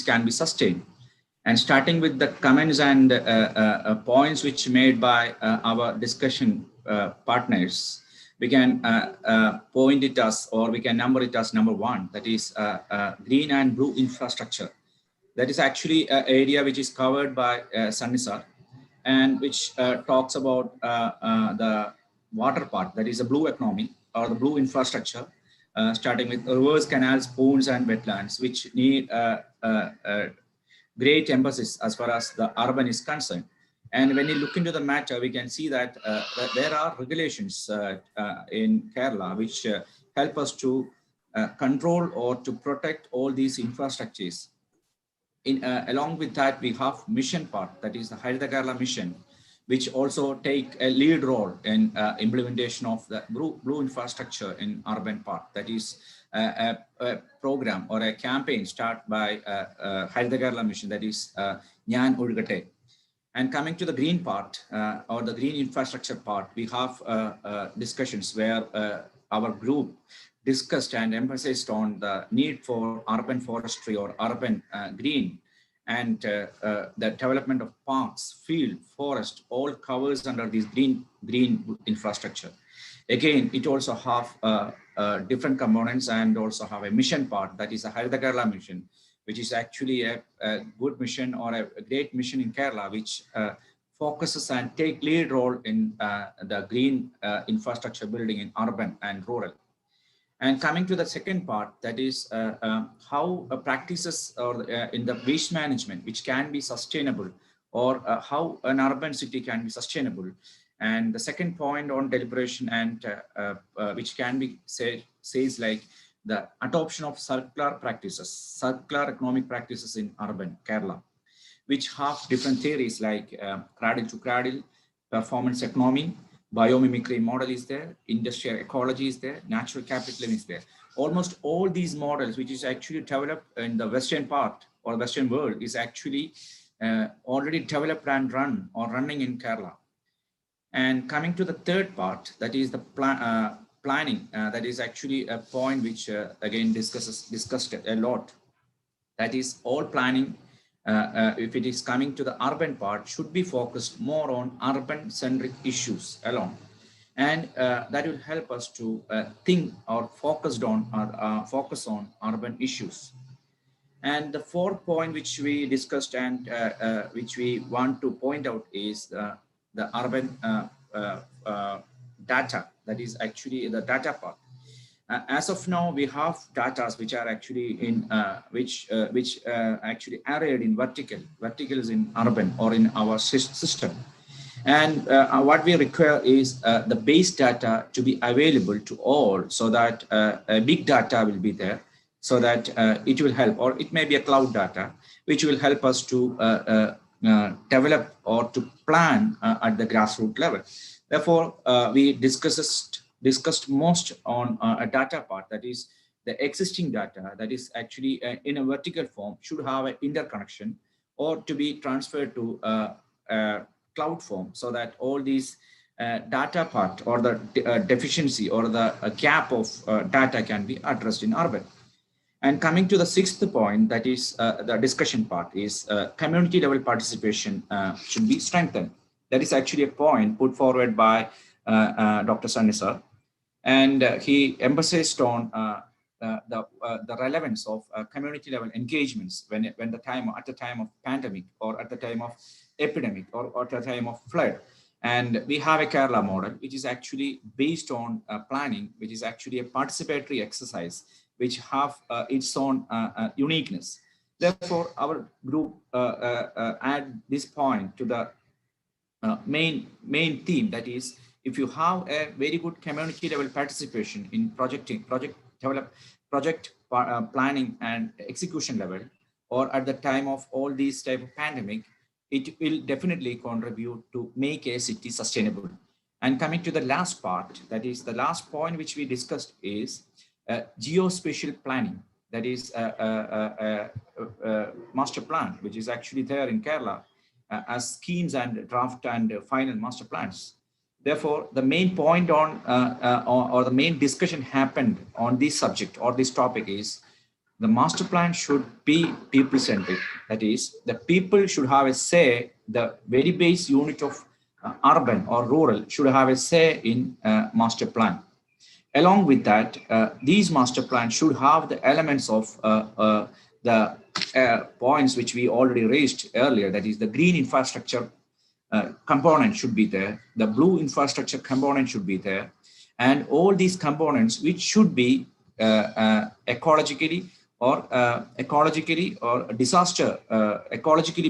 can be sustained. And starting with the comments and points which made by our discussion partners, we can point it as, or we can number it as number one, that is green and blue infrastructure. That is actually an area which is covered by Sanisar, and which talks about the water part, that is a blue economy or the blue infrastructure, starting with rivers, canals, ponds, and wetlands, which need great emphasis as far as the urban is concerned. And when you look into the matter, we can see that, there are regulations in Kerala which help us to control or to protect all these infrastructures. Along with that, we have mission part, that is the Haritha Kerala mission, which also take a lead role in implementation of the blue infrastructure in urban part. That is a program or a campaign started by Haritha Kerala mission, that is Nyan Olugate. And coming to the green part or the green infrastructure part, we have discussions where our group discussed and emphasized on the need for urban forestry or urban green, and the development of parks, field, forest, all covers under this green infrastructure. Again, it also have different components and also have a mission part, that is a Haritha Kerala mission, which is actually a good mission or a great mission in Kerala, which focuses and take lead role in the green infrastructure building in urban and rural. And coming to the second part, that is how practices or in the waste management, which can be sustainable, or how an urban city can be sustainable. And the second point on deliberation, and which can be says like the adoption of circular practices, circular economic practices in urban Kerala, which have different theories like cradle to cradle, performance economy, biomimicry model is there, industrial ecology is there, natural capitalism is there. Almost all these models, which is actually developed in the Western part or Western world, is actually already developed and running in Kerala. And coming to the third part, that is the planning. That is actually a point which again discussed a lot. That is all planning, if it is coming to the urban part, should be focused more on urban centric issues alone. And that will help us to think or focus on urban issues. And the fourth point which we discussed and which we want to point out is the urban data. That is actually the data part. As of now, we have data which are actually in which actually arrayed in verticals in urban or in our system. And what we require is the base data to be available to all, so that big data will be there, so that it will help, or it may be a cloud data, which will help us to develop or to plan at the grassroots level. Therefore, we discussed most on a data part, that is the existing data that is actually in a vertical form should have an interconnection or to be transferred to cloud form, so that all these data part or the deficiency or the gap of data can be addressed in urban. And coming to the sixth point, that is the discussion part, is community level participation should be strengthened. That is actually a point put forward by Dr. Sanisar. And he emphasized on the relevance of community level engagements at the time of pandemic, or at the time of epidemic, or at the time of flood. And we have a Kerala model, which is actually based on planning, which is actually a participatory exercise, which have its own uniqueness. Therefore, our group add this point to the main theme, that is, if you have a very good community level participation in project planning and execution level, or at the time of all these type of pandemic, it will definitely contribute to make a city sustainable. And coming to the last part, that is the last point which we discussed, is geospatial planning. That is a master plan, which is actually there in Kerala as schemes and draft and final master plans. Therefore, the main point on or the main discussion happened on this subject or this topic is the master plan should be people-centric. That is, the people should have a say, the very base unit of urban or rural should have a say in master plan. Along with that, these master plans should have the elements of the points which we already raised earlier, that is the green infrastructure component should be there, the blue infrastructure component should be there, and all these components which should be ecologically or ecologically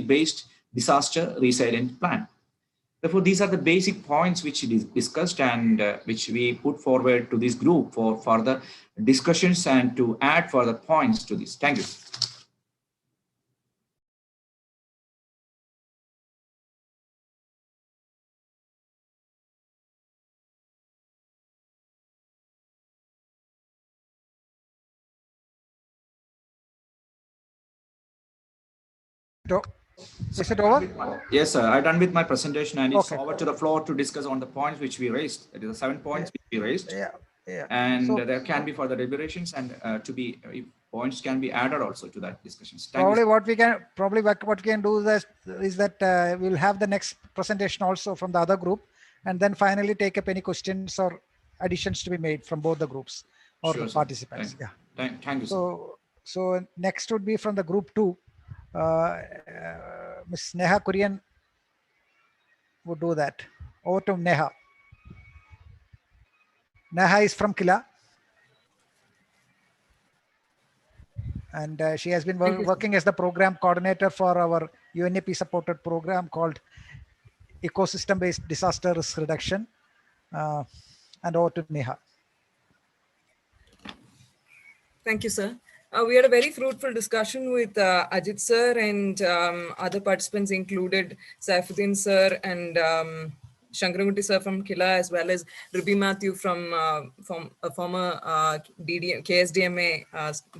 based disaster resilient plan. Therefore, these are the basic points which is discussed and which we put forward to this group for further discussions and to add further points to this. Thank you. Is it over? Yes, sir. I'm done with my presentation, and it's Okay. over to the floor to discuss on the points which we raised. It is the 7 points which we raised. Yeah. And So, there can be further deliberations and if points can be added also to that discussions. Thank probably you. what we can do is that we'll have the next presentation also from the other group, and then finally take up any questions or additions to be made from both the groups or Sure, the sir. participants. Thank you, sir. So next would be from the group 2. Ms. Neha Kurian would do that. Over to Neha. Neha is from KILA, and she has been working as the program coordinator for our UNEP supported program called Ecosystem Based Disaster Risk Reduction. And over to Neha. Thank you, sir. We had a very fruitful discussion with Ajith sir and other participants included Saifuddin sir and Shankaramutti sir from KILA, as well as Ruby Matthew from a former KSDMA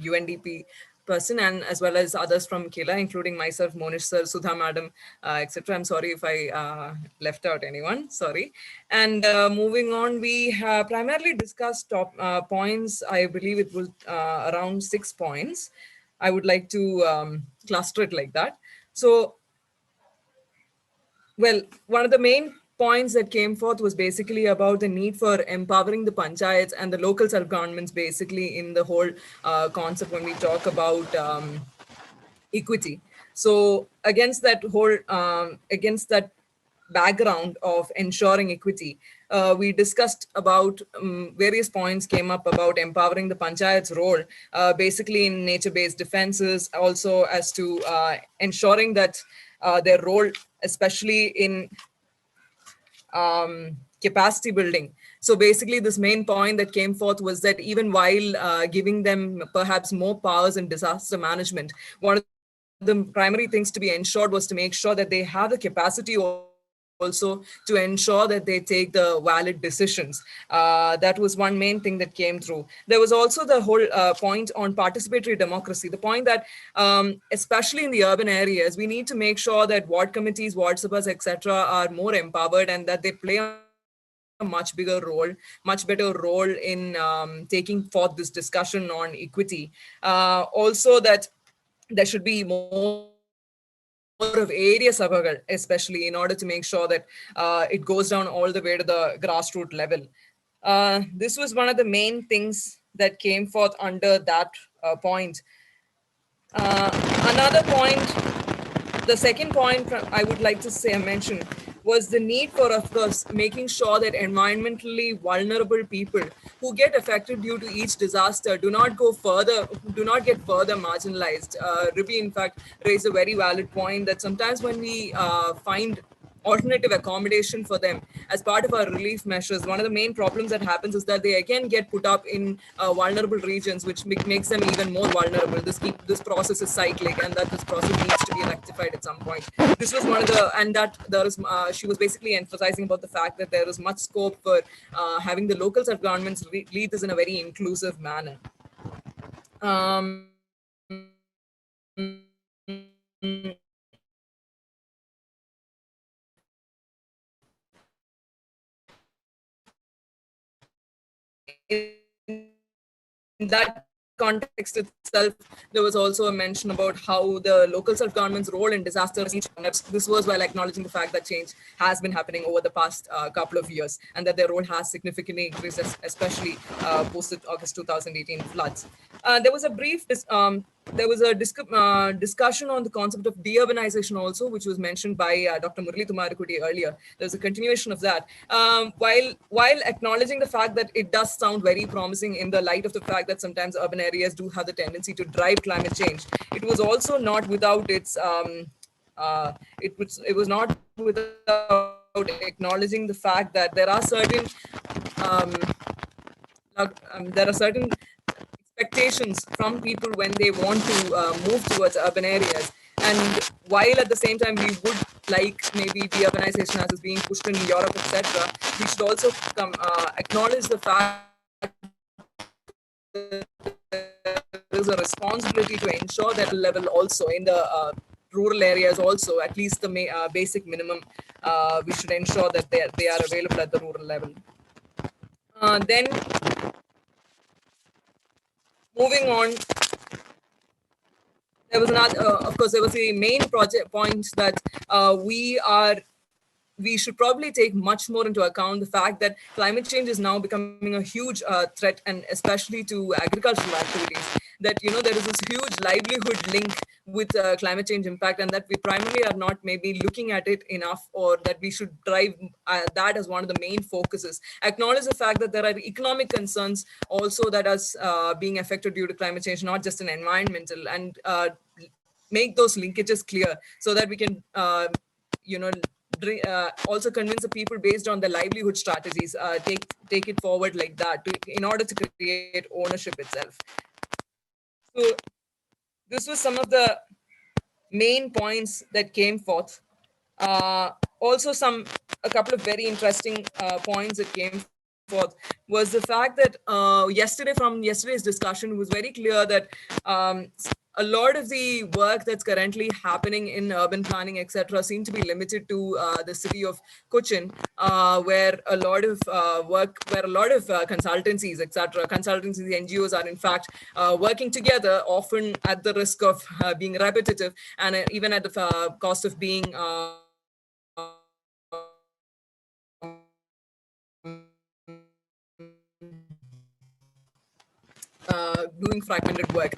UNDP person, and as well as others from KILA, including myself, Monish sir, Sudha madam, etc. I'm sorry if I left out anyone, sorry. And moving on, we have primarily discussed top points. I believe it was around 6 points. I would like to cluster it like that. So, well, one of the main points that came forth was basically about the need for empowering the panchayats and the local self-governments, basically in the whole concept when we talk about equity. So against that background of ensuring equity, we discussed about various points came up about empowering the panchayat's role, basically in nature-based defenses, also as to ensuring that their role, especially in capacity building. So basically this main point that came forth was that even while giving them perhaps more powers in disaster management, one of the primary things to be ensured was to make sure that they have the capacity also to ensure that they take the valid decisions. That was one main thing that came through. There was also the whole point on participatory democracy, the point that especially in the urban areas, we need to make sure that ward committees, ward sabhas, etc. are more empowered and that they play a much bigger role, much better role in taking forth this discussion on equity. Also that there should be more of area sabhagal, especially in order to make sure that it goes down all the way to the grassroots level. This was one of the main things that came forth under that point. Another point, the second point I would like to mention was the need for, of course, making sure that environmentally vulnerable people who get affected due to each disaster do not get further marginalized. Ruby, in fact, raised a very valid point that sometimes when we find alternative accommodation for them as part of our relief measures, one of the main problems that happens is that they again get put up in vulnerable regions, which makes them even more vulnerable. This process is cyclic, and that this process needs to be rectified at some point. This was one of the, and that there is, she was basically emphasizing about the fact that there is much scope for having the local self-governments lead this in a very inclusive manner. In that context itself, there was also a mention about how the local self-government's role in disaster response. This was while acknowledging the fact that change has been happening over the past couple of years, and that their role has significantly increased, especially post August 2018 floods. There was a brief discussion on the concept of deurbanization also, which was mentioned by Dr. Murali Tumarikudi earlier. There's a continuation of that. While acknowledging the fact that it does sound very promising in the light of the fact that sometimes urban areas do have the tendency to drive climate change, it was also not without its it was not without acknowledging the fact that there are certain expectations from people when they want to move towards urban areas. And while at the same time we would like maybe deurbanization as is being pushed in Europe, etc., we should also acknowledge the fact that there is a responsibility to ensure that level also in the rural areas also, at least the basic minimum, we should ensure that they are available at the rural level. Then moving on, there was another, of course, there was a main project point that we should probably take much more into account the fact that climate change is now becoming a huge threat, and especially to agricultural activities. That, you know, there is this huge livelihood link with climate change impact, and that we primarily are not maybe looking at it enough, or that we should drive that as one of the main focuses. Acknowledge the fact that there are economic concerns also that are being affected due to climate change, not just an environmental, and make those linkages clear so that we can, you know, also convince the people based on the livelihood strategies, take it forward like that in order to create ownership itself. So this was some of the main points that came forth. Also a couple of very interesting points that came forth was the fact that from yesterday's discussion was very clear that a lot of the work that's currently happening in urban planning, etc., seem to be limited to the city of Cochin, where a lot of consultancies, etc., NGOs are in fact working together, often at the risk of being repetitive, and even at the cost of being doing fragmented work,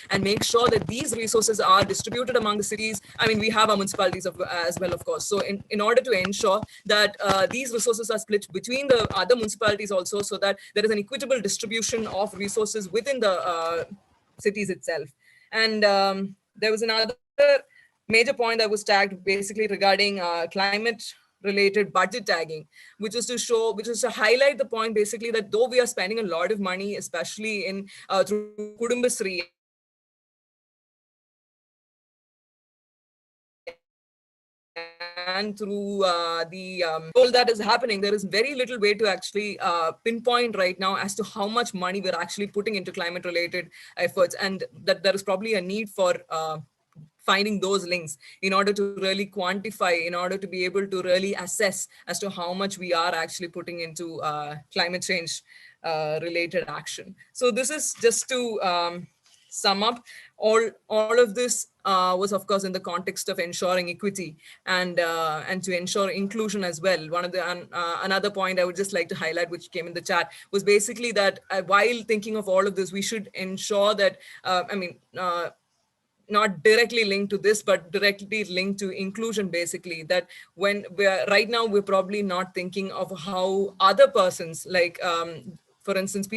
and make sure that these resources are distributed among the cities. I mean, we have our municipalities as well, of course. So in order to ensure that these resources are split between the other municipalities also, so that there is an equitable distribution of resources within the cities itself. And there was another major point that was tagged basically regarding climate related budget tagging, which is to highlight the point basically that though we are spending a lot of money, especially in through Kudumbasri and through all that is happening, there is very little way to actually pinpoint right now as to how much money we're actually putting into climate related efforts, and that there is probably a need for finding those links in order to really quantify, in order to be able to really assess as to how much we are actually putting into climate change related action. So this is just to sum up. All of this was, of course, in the context of ensuring equity and to ensure inclusion as well. One of the another point I would just like to highlight, which came in the chat, was basically that while thinking of all of this, we should ensure that not directly linked to this, but directly linked to inclusion, basically, that when right now we're probably not thinking of how other persons, like for instance,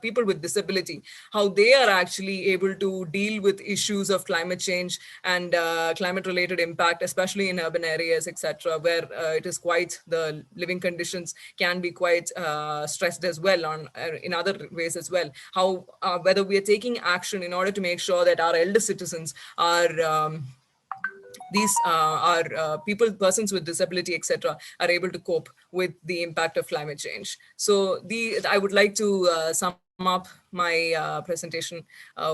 people with disability, how they are actually able to deal with issues of climate change and climate related impact, especially in urban areas, etc., where it is quite, the living conditions can be quite stressed as well, in other ways as well. How whether we are taking action in order to make sure that our elder citizens are persons with disability, etc., are able to cope with the impact of climate change. So I would like to sum up my presentation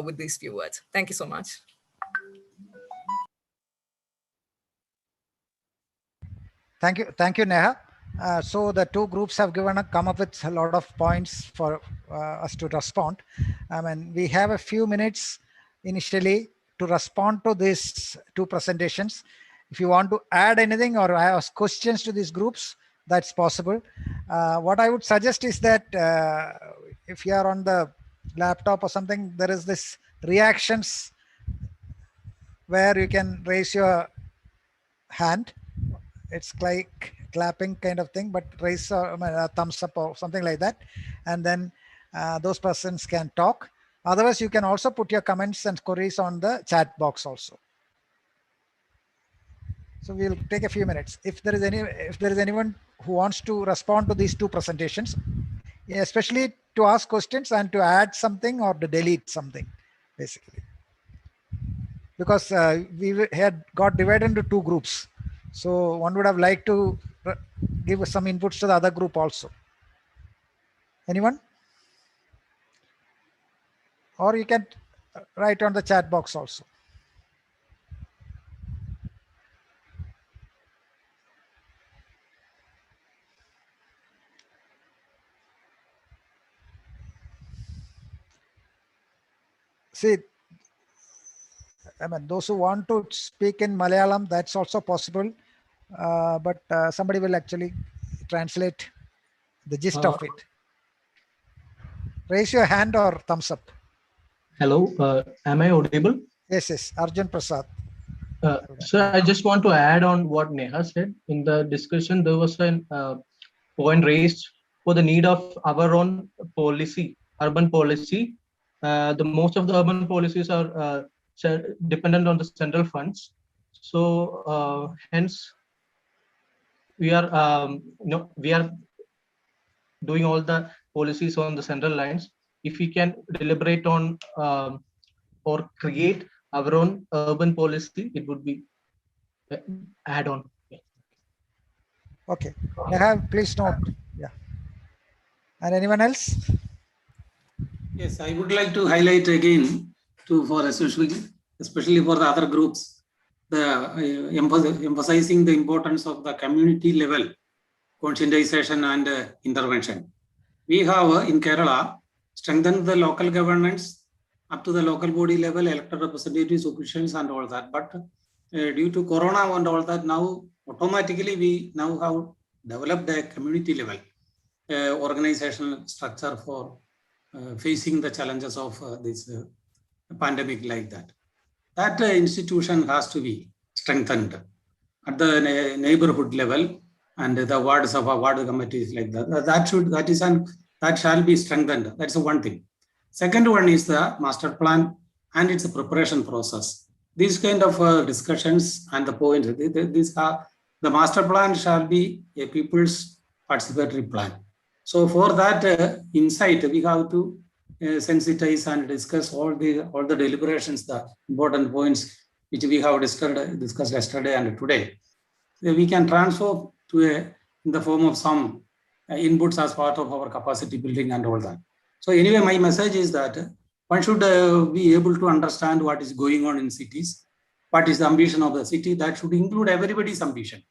with these few words. Thank you so much. Thank you, Neha. So the two groups have come up with a lot of points for us to respond. I mean, we have a few minutes initially to respond to these two presentations. If you want to add anything or ask questions to these groups, that's possible. What I would suggest is that if you are on the laptop or something, there is this reactions where you can raise your hand. It's like clapping kind of thing, but raise a thumbs up or something like that. And then those persons can talk. Otherwise, you can also put your comments and queries on the chat box also. So we'll take a few minutes. If there is anyone who wants to respond to these two presentations, especially to ask questions and to add something or to delete something, basically. Because we had got divided into two groups. So one would have liked to give some inputs to the other group also. Anyone? Or you can write on the chat box also. See, I mean, those who want to speak in Malayalam, that's also possible. But somebody will actually translate the gist of it. Raise your hand or thumbs up. Hello, am I audible? Yes, yes, Arjun Prasad. So I just want to add on what Neha said. In the discussion, there was a point raised for the need of our own policy, urban policy. The most of the urban policies are dependent on the central funds. So hence, we are doing all the policies on the central lines. If we can deliberate on or create our own urban policy, it would be add on. Okay, Neha, please note. Yeah. And anyone else? Yes, I would like to highlight again for especially for the other groups, the emphasizing the importance of the community level conscientization and intervention. We have in Kerala strengthened the local governance up to the local body level, elected representatives, officials, and all that. But due to Corona and all that, now automatically we now have developed a community level organizational structure for facing the challenges of this pandemic like that. That institution has to be strengthened at the neighborhood level and the wards of ward committees like that. That shall be strengthened. That's one thing. Second one is the master plan and its preparation process. These kind of discussions and the points, the master plan shall be a people's participatory plan. So for that insight, we have to sensitize and discuss all the deliberations, the important points which we have discussed yesterday and today. We can transfer in the form of some inputs as part of our capacity building and all that. So anyway, my message is that one should be able to understand what is going on in cities, what is the ambition of the city. That should include everybody's ambition,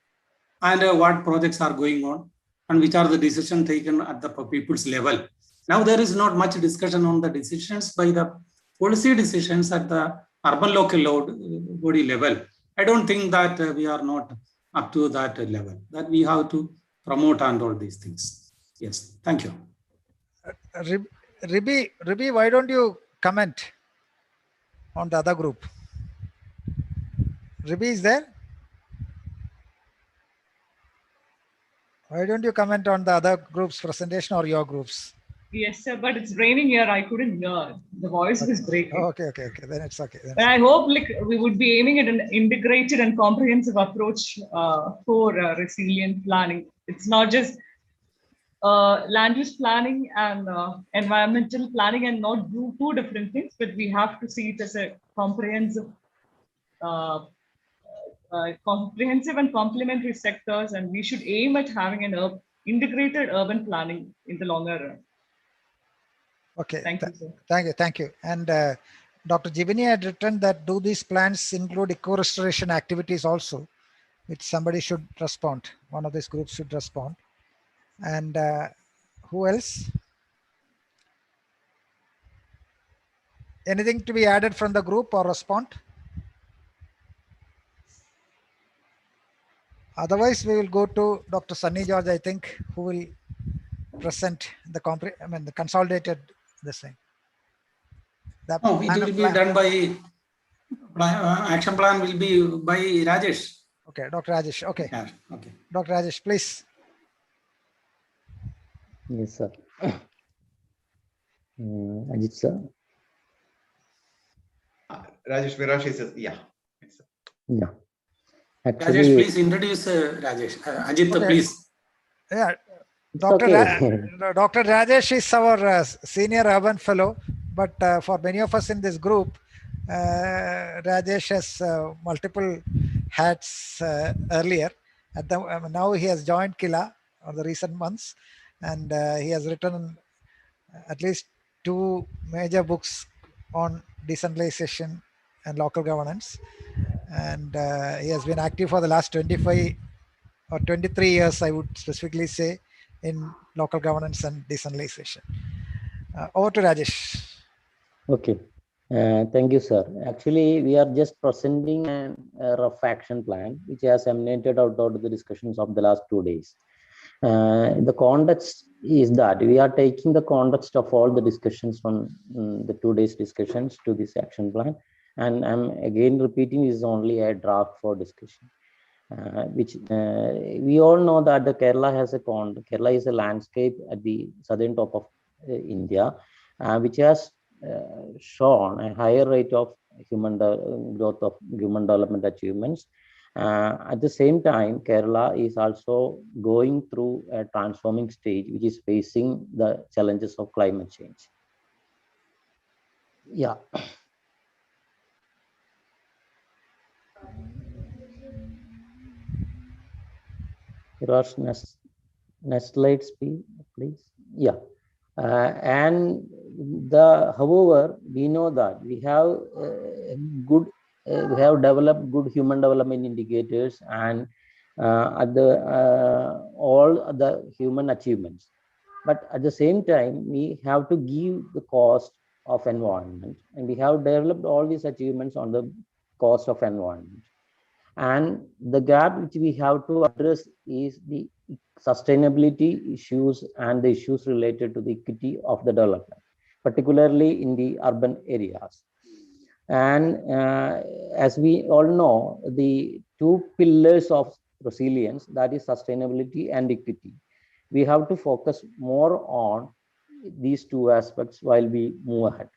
and what projects are going on, and which are the decisions taken at the people's level. Now there is not much discussion on the decisions by the policy decisions at the urban local body level. I don't think that we are not up to that level, that we have to promote and all these things. Yes, thank you. Ribi, why don't you comment on the other group? Ribi is there? Why don't you comment on the other group's presentation or your group's? Yes, sir, but it's raining here. I couldn't hear. The voice is breaking. Okay. Then it's okay. But I hope we would be aiming at an integrated and comprehensive approach for resilient planning. It's not just land use planning and environmental planning, and not do two different things, but we have to see it as a comprehensive and complementary sectors, and we should aim at having an integrated urban planning in the longer run. Okay. Thank you, sir. Thank you. And Dr. Jivini had written that do these plans include eco-restoration activities also, which somebody should respond. One of these groups should respond. And who else? Anything to be added from the group or respond? Otherwise, we will go to Dr. Sunny George, I think, who will present the the consolidated this thing. No, it will be done by action plan will be by Rajesh. Okay, Dr. Rajesh. Okay. Yeah, okay. Dr. Rajesh, please. Yes, sir. Ajith, sir. Rajesh Virashi says, yeah. Yeah. Actually, Rajesh, please introduce Rajesh. Ajith, Okay. please. Yeah, it's Dr. okay. Dr. Rajesh is our senior urban fellow, but for many of us in this group, Rajesh has multiple hats earlier. Now he has joined KILA in the recent months, and he has written at least 2 major books on decentralization and local governance. And he has been active for the last 25 or 23 years, I would specifically say, in local governance and decentralization. Over to Rajesh. Okay. Thank you, sir. Actually, we are just presenting a rough action plan, which has emanated out of the discussions of the last 2 days. The context is that we are taking the context of all the discussions from the 2 days discussions to this action plan. And I'm again repeating, this is only a draft for discussion. Which we all know that the Kerala is a landscape at the southern top of India, which has shown a higher rate of growth of human development achievements. At the same time, Kerala is also going through a transforming stage, which is facing the challenges of climate change. Yeah. Next slides, please. Yeah. And however, we know that we have we have developed good human development indicators and at all the human achievements. But at the same time, we have to give the cost of environment, and we have developed all these achievements on the cost of environment. And the gap which we have to address is the sustainability issues and the issues related to the equity of the development, particularly in the urban areas. And as we all know, the 2 pillars of resilience, that is sustainability and equity, we have to focus more on these 2 aspects while we move ahead.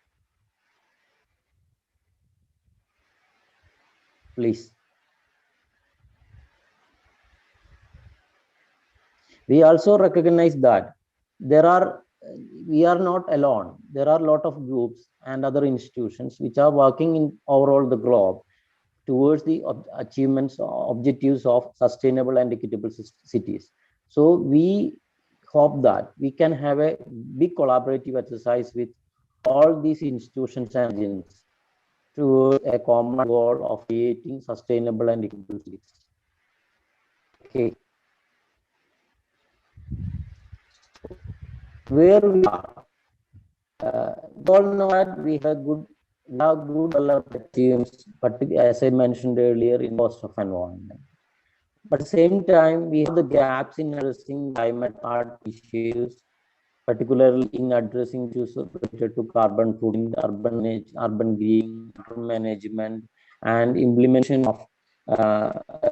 Please. We also recognize that we are not alone. There are a lot of groups and other institutions which are working in overall the globe towards the objectives of sustainable and equitable cities. So we hope that we can have a big collaborative exercise with all these institutions and agencies towards a common goal of creating sustainable and equitable cities. Okay. Where we are, we all know that we have good development achievements, but as I mentioned earlier, in cost of environment. But at the same time, we have the gaps in addressing climate art issues, particularly in addressing issues related to carbon footprint, urban green, management, and implementation of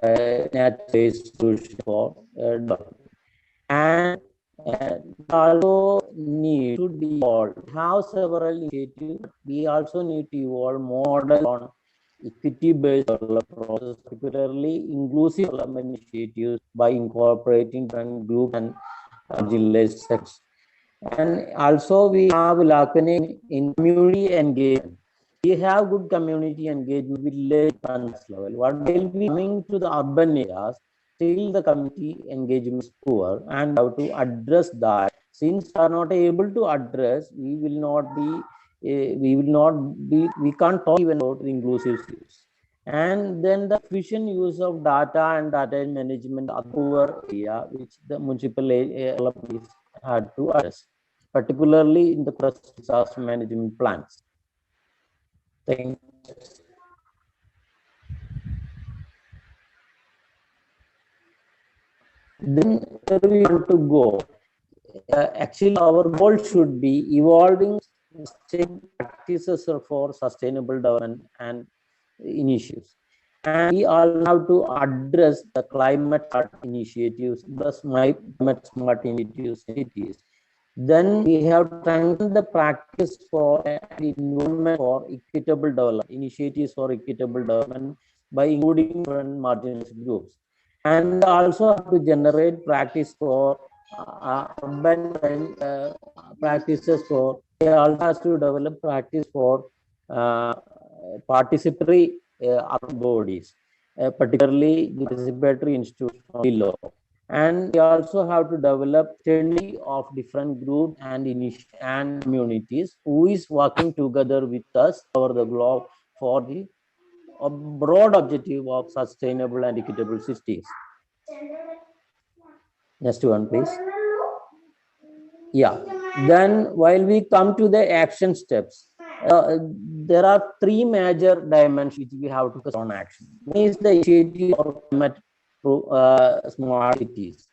nature-based solutions for development. And also need to evolve. We have several initiatives. We also need to evolve model on equity-based development process, particularly inclusive development initiatives by incorporating different groups and marginalized sectors. And also we have lacking in community engagement. We have good community engagement with village level. What will be coming to the urban areas, still the community engagement is poor, and how to address that. Since we are not able to address, we can't talk even about inclusive cities. And then the efficient use of data and data management other area which the municipal development had to address, particularly in the disaster management plans. Thank you. Then where we want to go? Actually, our goal should be evolving practices for sustainable development and initiatives. And we all have to address the climate initiatives, the climate smart initiatives. Then we have to strengthen the practice for environment for equitable development, initiatives for equitable development by including different marginalized groups. And also have to generate practice for urban practices for, they also has to develop practice for participatory urban bodies, particularly the participatory institutions below. And we also have to develop study of different groups and communities who is working together with us over the globe for the broad objective of sustainable and equitable cities. Next one, please. Yeah. Then while we come to the action steps, there are three major dimensions which we have to focus on action. One is the initiative of climate smart cities,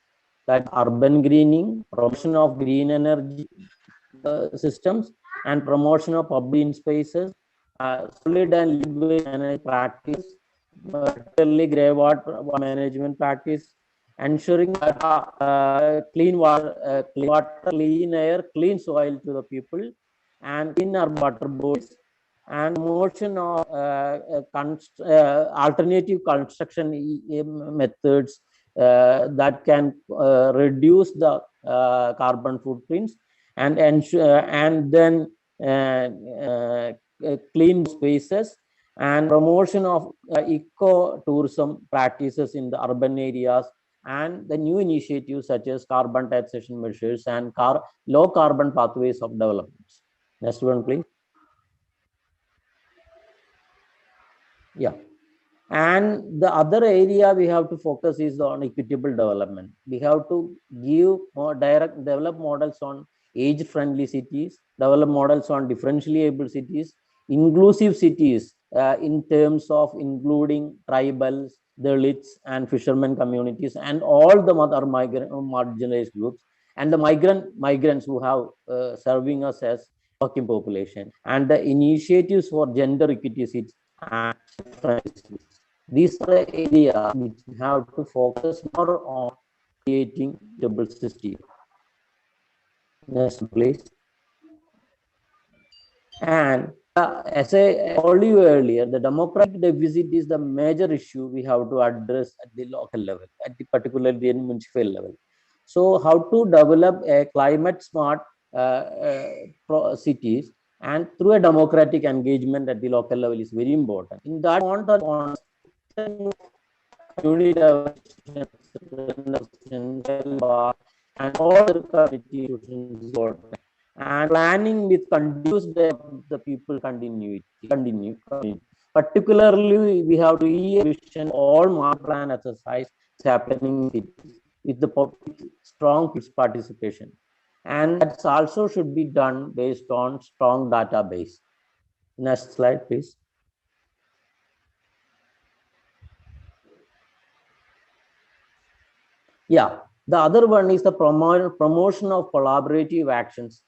that urban greening, promotion of green energy systems, and promotion of public spaces, solid and liquid practice, particularly grey water management practice, ensuring that clean water, clean air, clean soil to the people, and clean our water bodies, and promotion of alternative construction methods that can reduce the carbon footprints, and ensure, and then clean spaces, and promotion of eco-tourism practices in the urban areas, and the new initiatives such as carbon taxation measures and low carbon pathways of development. Next one, please. Yeah. And the other area we have to focus is on equitable development. We have to give more develop models on age-friendly cities, develop models on differentially able cities, inclusive cities in terms of including tribals, Dalits, and fishermen communities, and all the other marginalized groups, and the migrants who have serving us as working population, and the initiatives for gender equity cities and these are the areas which we have to focus more on creating double system. Next, please. And as I told you earlier, the democratic deficit is the major issue we have to address at the local level, at the particularly the municipal level. So, how to develop a climate smart cities, and through a democratic engagement at the local level is very important. In that context, community and all the institutions, and planning with conduce the people continue. Particularly, we have to envision all master plan exercise happening with the strong participation, and that also should be done based on strong database. Next slide, please. Yeah, the other one is the promotion of collaborative actions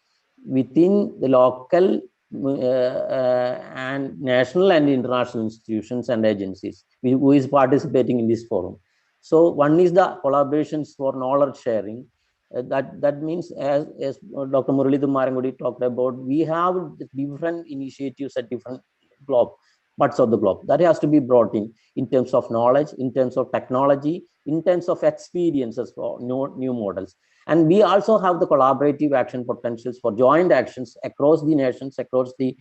within the local and national and international institutions and agencies who is participating in this forum. So one is the collaborations for knowledge sharing. That means, as Dr. Murali Marangudi talked about, we have different initiatives at different parts of the globe that has to be brought in terms of knowledge, in terms of technology, in terms of experiences for new models. And we also have the collaborative action potentials for joint actions across the nations, across the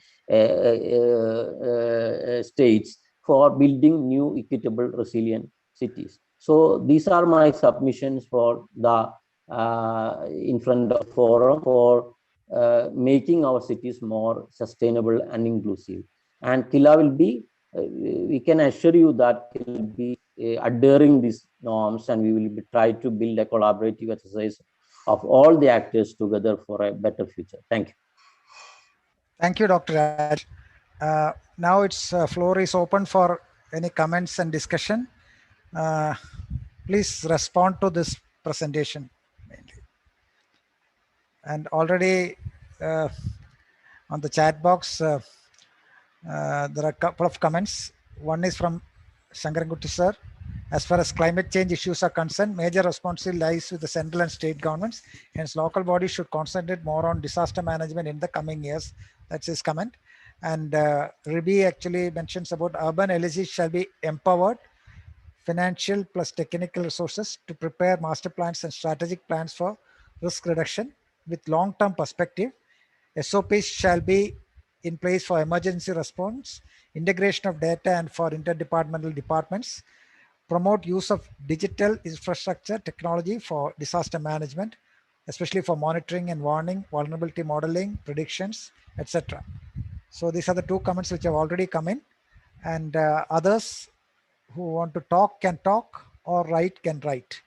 states, for building new equitable resilient cities. So these are my submissions for the in front of forum for making our cities more sustainable and inclusive. And KILA will be we can assure you that we will be adhering these norms, and we will be try to build a collaborative exercise of all the actors together for a better future. Thank you. Thank you, Dr. Raj. Now its floor is open for any comments and discussion. Please respond to this presentation mainly. And already on the chat box, there are a couple of comments. One is from Shankarankuti sir. As far as climate change issues are concerned, major responsibility lies with the central and state governments. Hence, local bodies should concentrate more on disaster management in the coming years. That's his comment. And Ribi actually mentions about urban LSEs shall be empowered, financial plus technical resources to prepare master plans and strategic plans for risk reduction with long-term perspective. SOPs shall be in place for emergency response, integration of data and for interdepartmental departments, promote use of digital infrastructure technology for disaster management, especially for monitoring and warning, vulnerability modeling, predictions, etc. So these are the two comments which have already come in, and others who want to talk can talk or write can write.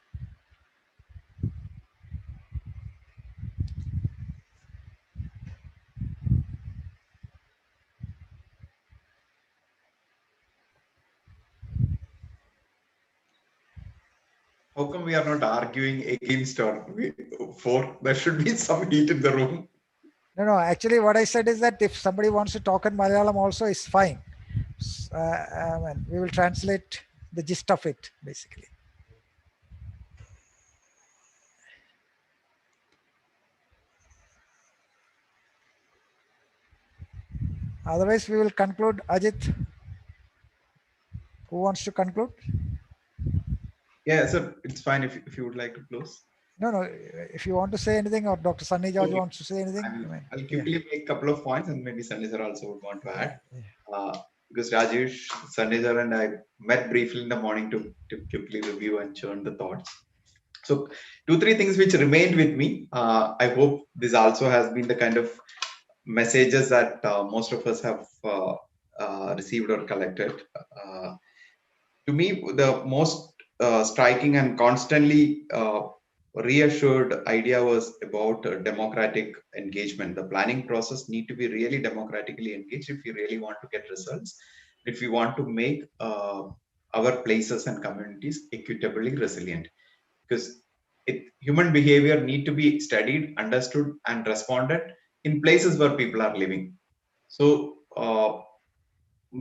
How come we are not arguing against or for? There should be some heat in the room. No, actually what I said is that if somebody wants to talk in Malayalam also is fine. We will translate the gist of it basically. Otherwise we will conclude. Ajith, who wants to conclude? Yeah, so it's fine if you would like to close. No, if you want to say anything, or Dr. Sunny George wants to say anything. I'll quickly make a couple of points, and maybe Sunny sir also would want to add. Because Rajesh, Sunny sir and I met briefly in the morning to quickly review and churn the thoughts. So 2-3 things which remained with me. I hope this also has been the kind of messages that most of us have received or collected. To me, the most striking and constantly reassured idea was about democratic engagement. The planning process need to be really democratically engaged if you really want to get results, if you want to make our places and communities equitably resilient. Because human behavior need to be studied, understood, and responded in places where people are living. So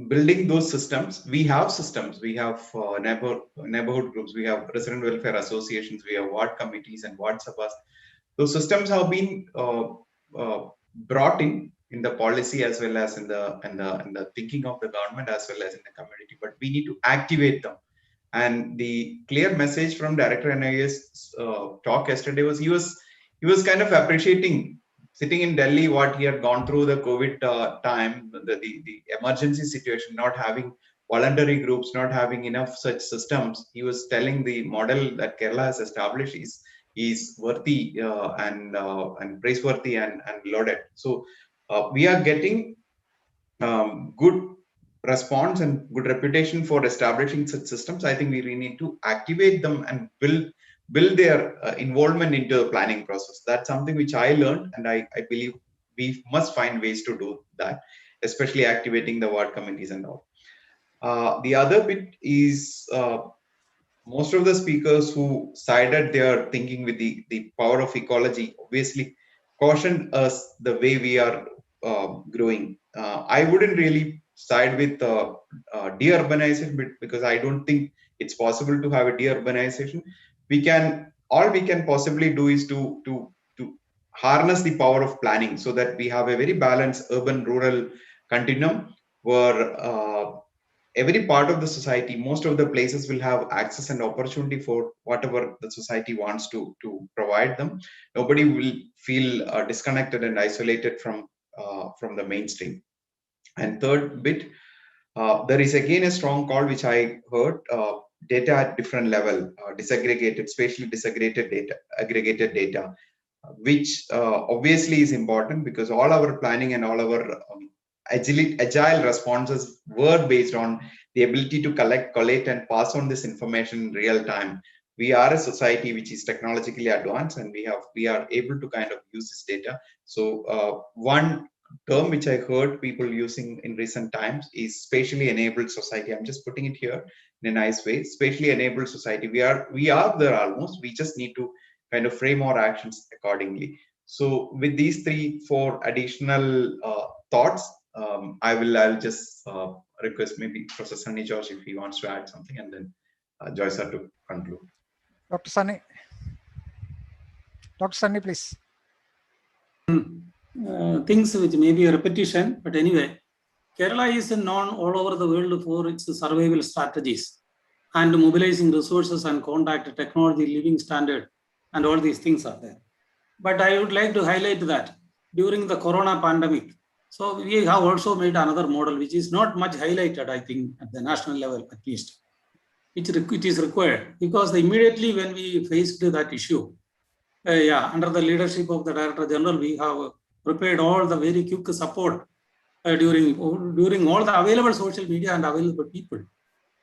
building those systems, we have systems, we have neighborhood groups, we have resident welfare associations, we have ward committees and ward sabhas. Those systems have been brought in the policy as well as in the thinking of the government as well as in the community, but we need to activate them. And the clear message from Director NIS talk yesterday was he was kind of appreciating sitting in Delhi, what he had gone through the COVID time, the emergency situation, not having voluntary groups, not having enough such systems. He was telling the model that Kerala has established is worthy and praiseworthy and lauded. So we are getting good response and good reputation for establishing such systems. I think we really need to activate them and build their involvement into the planning process. That's something which I learned, and I believe we must find ways to do that, especially activating the ward committees and all. The other bit is most of the speakers who sided their thinking with the power of ecology obviously cautioned us the way we are growing. I wouldn't really side with de-urbanization because I don't think it's possible to have a de-urbanization. All we can possibly do is to harness the power of planning so that we have a very balanced urban-rural continuum where every part of the society, most of the places will have access and opportunity for whatever the society wants to provide them. Nobody will feel disconnected and isolated from the mainstream. And third bit, there is again a strong call which I heard, data at different level, disaggregated, spatially disaggregated data, aggregated data, which obviously is important because all our planning and all our agile responses were based on the ability to collate and pass on this information in real time. We are a society which is technologically advanced, and we are able to kind of use this data. So one term which I heard people using in recent times is spatially enabled society. I'm just putting it here in a nice way. Spatially enabled society. We are there almost. We just need to kind of frame our actions accordingly. So with these 3-4 additional thoughts, I'll just request maybe Professor Sunny George if he wants to add something, and then Joy sir to conclude. Dr. Sunny. Dr. Sunny, please. Things which may be a repetition, but anyway, Kerala is known all over the world for its survival strategies and mobilizing resources and contact technology, living standard, and all these things are there. But I would like to highlight that during the Corona pandemic, so we have also made another model, which is not much highlighted, I think, at the national level at least. It is required because immediately when we faced that issue, under the leadership of the Director General, we have prepared all the very quick support during all the available social media and available people,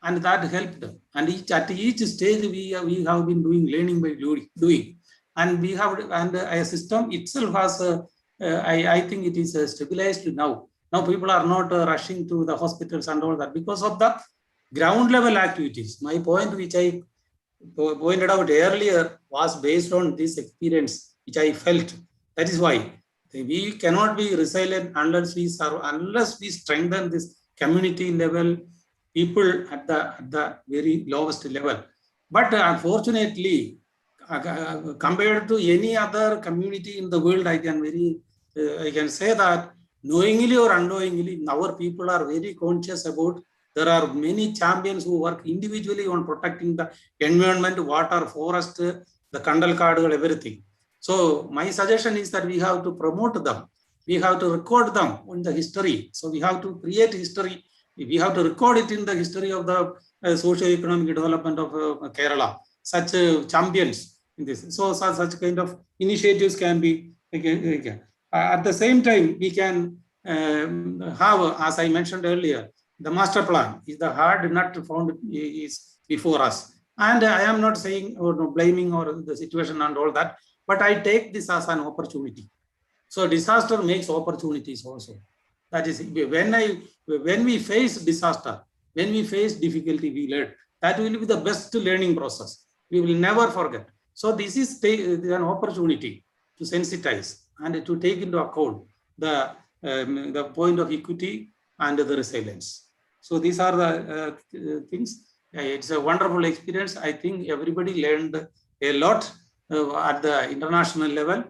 and that helped. And at each stage we have been doing learning by doing, and we have a system itself has. I think it is stabilized now. Now people are not rushing to the hospitals and all that because of the ground level activities. My point, which I pointed out earlier, was based on this experience, which I felt. That is why we cannot be resilient unless we strengthen this community level, people at the very lowest level. But unfortunately, compared to any other community in the world, I can say that knowingly or unknowingly, our people are very conscious about. There are many champions who work individually on protecting the environment, water, forest, the Kandal Kadu, everything. So my suggestion is that we have to promote them. We have to record them in the history. So we have to create history. We have to record it in the history of the socio-economic development of Kerala. Such champions in this. So such kind of initiatives can be. At the same time, we can have, as I mentioned earlier, the master plan is the hard nut found is before us. And I am not saying or blaming or the situation and all that, but I take this as an opportunity. So disaster makes opportunities also. That is, when we face disaster, when we face difficulty, we learn. That will be the best learning process. We will never forget. So this is an opportunity to sensitize and to take into account the point of equity and the resilience. So these are the things. It's a wonderful experience. I think everybody learned a lot at the international level.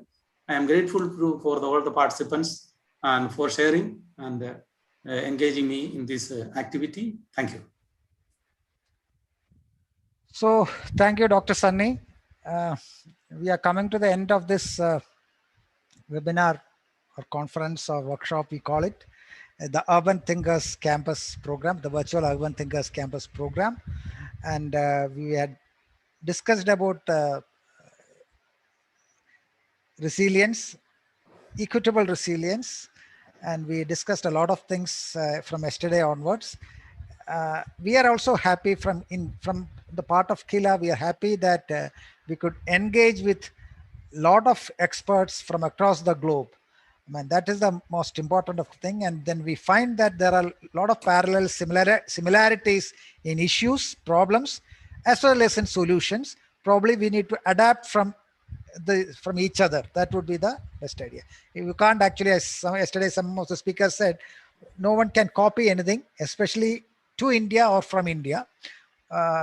I am grateful for all the participants and for sharing and engaging me in this activity. Thank you. So thank you, Dr. Sunny. We are coming to the end of this webinar or conference or workshop, we call it, the Urban Thinkers Campus Program, the Virtual Urban Thinkers Campus Program. And we had discussed about resilience, equitable resilience, and we discussed a lot of things from yesterday onwards. We are also happy from the part of KILA, we are happy that we could engage with a lot of experts from across the globe. I mean, that is the most important of thing. And then we find that there are a lot of parallel similarities in issues, problems, as well as in solutions. Probably we need to adapt from each other. That would be the best idea. You can't actually, as yesterday some of the speakers said, no one can copy anything, especially to India or from India,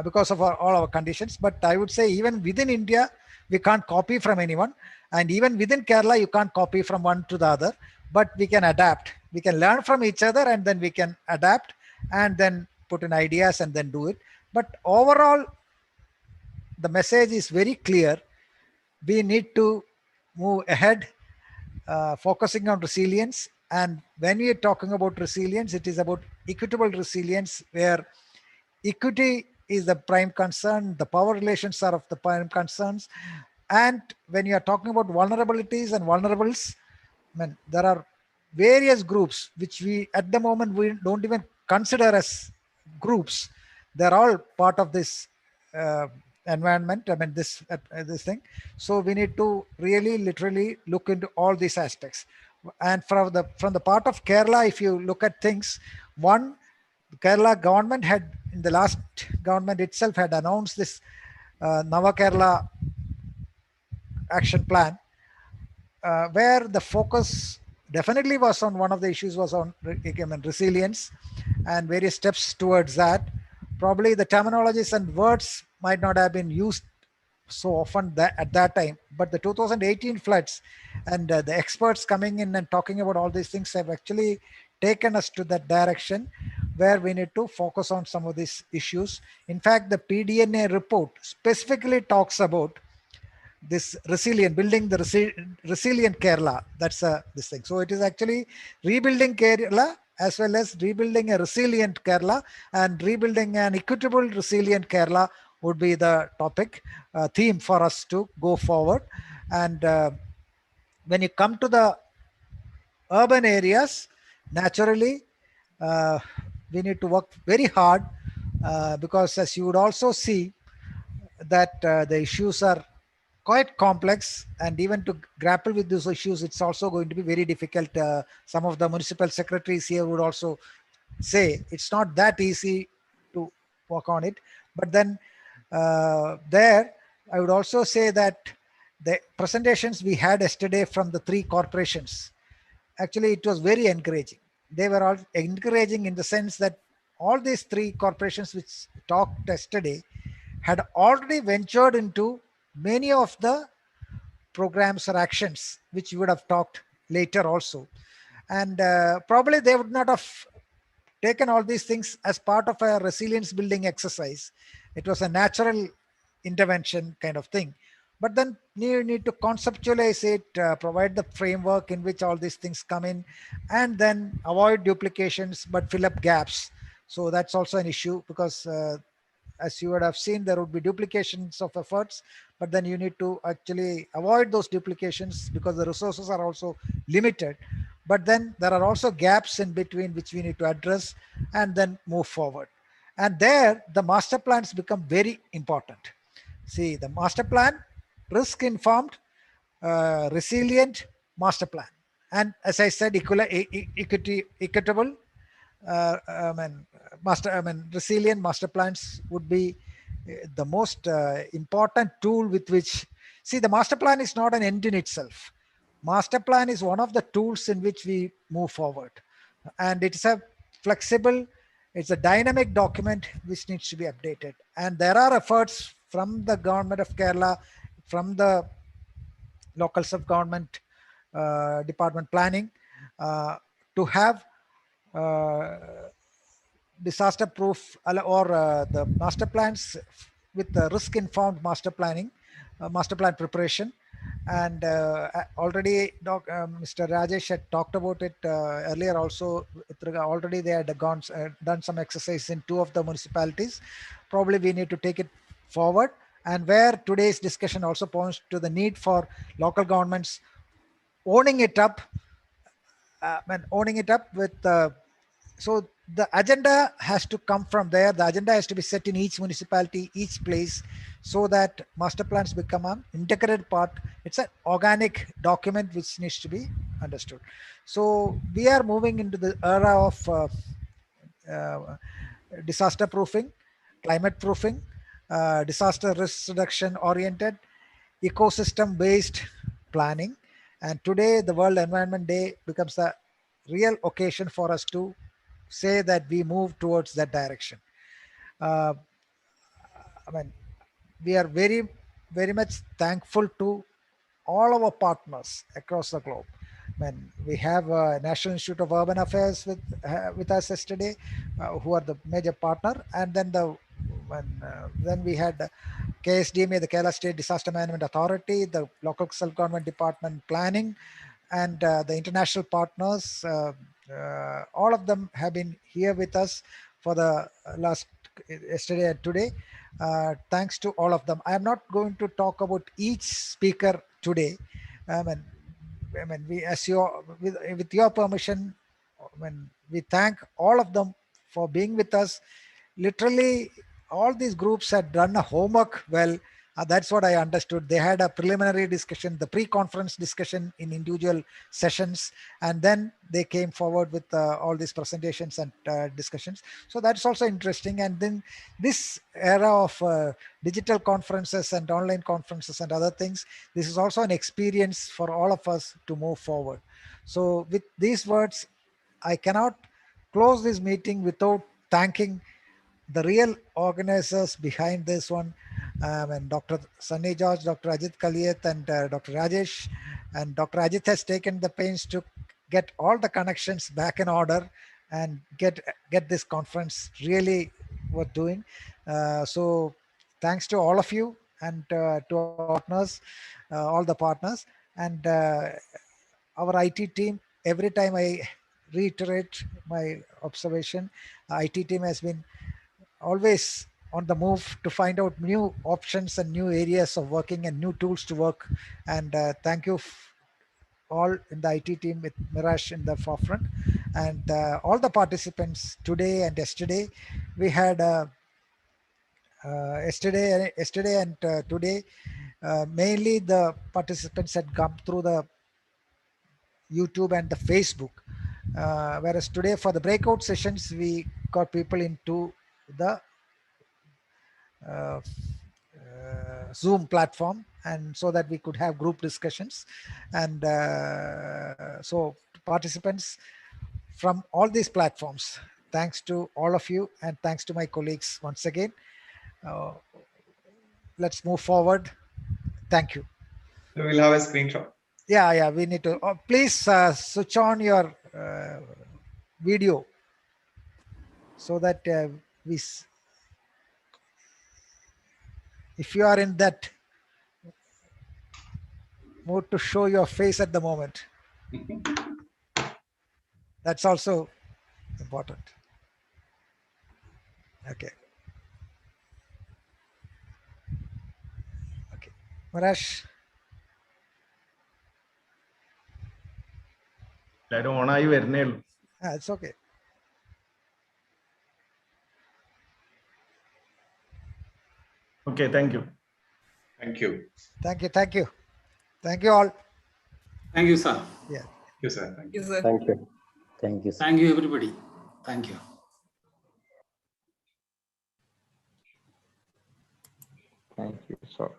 because of all our conditions. But I would say even within India, we can't copy from anyone. And even within Kerala, you can't copy from one to the other, but we can adapt. We can learn from each other and then we can adapt and then put in ideas and then do it. But overall, the message is very clear. We need to move ahead, focusing on resilience. And when we are talking about resilience, it is about equitable resilience, where equity is the prime concern, the power relations are of the prime concerns. And when you are talking about vulnerabilities and vulnerables, I mean, there are various groups, which we at the moment we don't even consider as groups. They're all part of this environment. I mean, this thing. So we need to really, literally look into all these aspects. And from the part of Kerala, if you look at things, one, Kerala government had, in the last government itself, had announced this Nava Kerala action plan, where the focus definitely was on, one of the issues was on resilience and various steps towards that. Probably the terminologies and words might not have been used so often at that time, but the 2018 floods and the experts coming in and talking about all these things have actually taken us to that direction where we need to focus on some of these issues. In fact, the PDNA report specifically talks about this resilient, building the resilient Kerala. That's this thing. So it is actually rebuilding Kerala as well as rebuilding a resilient Kerala, and rebuilding an equitable resilient Kerala would be the topic theme for us to go forward. And when you come to the urban areas, naturally we need to work very hard because, as you would also see, that the issues are quite complex, and even to grapple with those issues, it's also going to be very difficult. Some of the municipal secretaries here would also say it's not that easy to work on it. But then there, I would also say that the presentations we had yesterday from the three corporations, actually it was very encouraging. They were all encouraging in the sense that all these three corporations which talked yesterday had already ventured into many of the programs or actions which you would have talked later also. And probably they would not have taken all these things as part of a resilience building exercise. It was a natural intervention kind of thing. But then you need to conceptualize it, provide the framework in which all these things come in, and then avoid duplications but fill up gaps. So that's also an issue, because as you would have seen, there would be duplications of efforts, but then you need to actually avoid those duplications because the resources are also limited. But then there are also gaps in between which we need to address and then move forward. And there the master plans become very important. See, the master plan, risk informed, resilient master plan. And as I said, equitable, resilient master plans would be the most important tool with which, see, the master plan is not an end in itself. Master plan is one of the tools in which we move forward. And it's a flexible, it's a dynamic document which needs to be updated. And there are efforts from the government of Kerala, from the local sub-government department planning to have disaster proof or the master plans with the risk informed master planning, master plan preparation. And already Mr. Rajesh had talked about it earlier also. Already they had done some exercise in 2 of the municipalities. Probably we need to take it forward, and where today's discussion also points to the need for local governments owning it up, with so the agenda has to come from there. The agenda has to be set in each municipality, each place, so that master plans become an integrated part. It's an organic document which needs to be understood. So we are moving into the era of disaster proofing, climate proofing, disaster risk reduction oriented, ecosystem based planning. And today the World Environment Day becomes a real occasion for us to say that we move towards that direction. We are very, very much thankful to all our partners across the globe. We have National Institute of Urban Affairs with us yesterday, who are the major partner, and then then we had KSDMA, the Kerala State Disaster Management Authority, the local self-government department planning, and the international partners. All of them have been here with us for the yesterday and today. Thanks to all of them. I am not going to talk about each speaker today. I mean, with your permission, when we thank all of them for being with us. Literally, all these groups had done a homework well. That's what I understood. They had a preliminary discussion, the pre-conference discussion in individual sessions, and then they came forward with all these presentations and discussions. So that's also interesting. And then this era of digital conferences and online conferences and other things, this is also an experience for all of us to move forward. So with these words, I cannot close this meeting without thanking the real organizers behind this one, and Dr. Sunny George, Dr. Ajith Kaliyath, and Dr. Rajesh. And Dr. Ajith has taken the pains to get all the connections back in order and get this conference really worth doing. So thanks to all of you and to our partners, all the partners, and our IT team. Every time I reiterate my observation, IT team has been always on the move to find out new options and new areas of working and new tools to work. And thank you all in the IT team with Mirash in the forefront, and all the participants today and yesterday. We had yesterday and today, mainly the participants had come through the YouTube and the Facebook. Whereas today for the breakout sessions, we got people into the Zoom platform, and so that we could have group discussions. And so participants from all these platforms, thanks to all of you and thanks to my colleagues once again. Let's move forward. Thank you. So we'll have a screenshot. Yeah, we need to. Please switch on your video so that if you are in that mood to show your face at the moment, that's also important. Okay. Marash. It's okay. Okay, thank you. Thank you. Thank you. Thank you. Thank you all. Thank you, sir. Yeah. Thank you, sir. Thank you, sir. Thank you. Thank you, sir. Thank you, everybody. Thank you. Thank you, sir.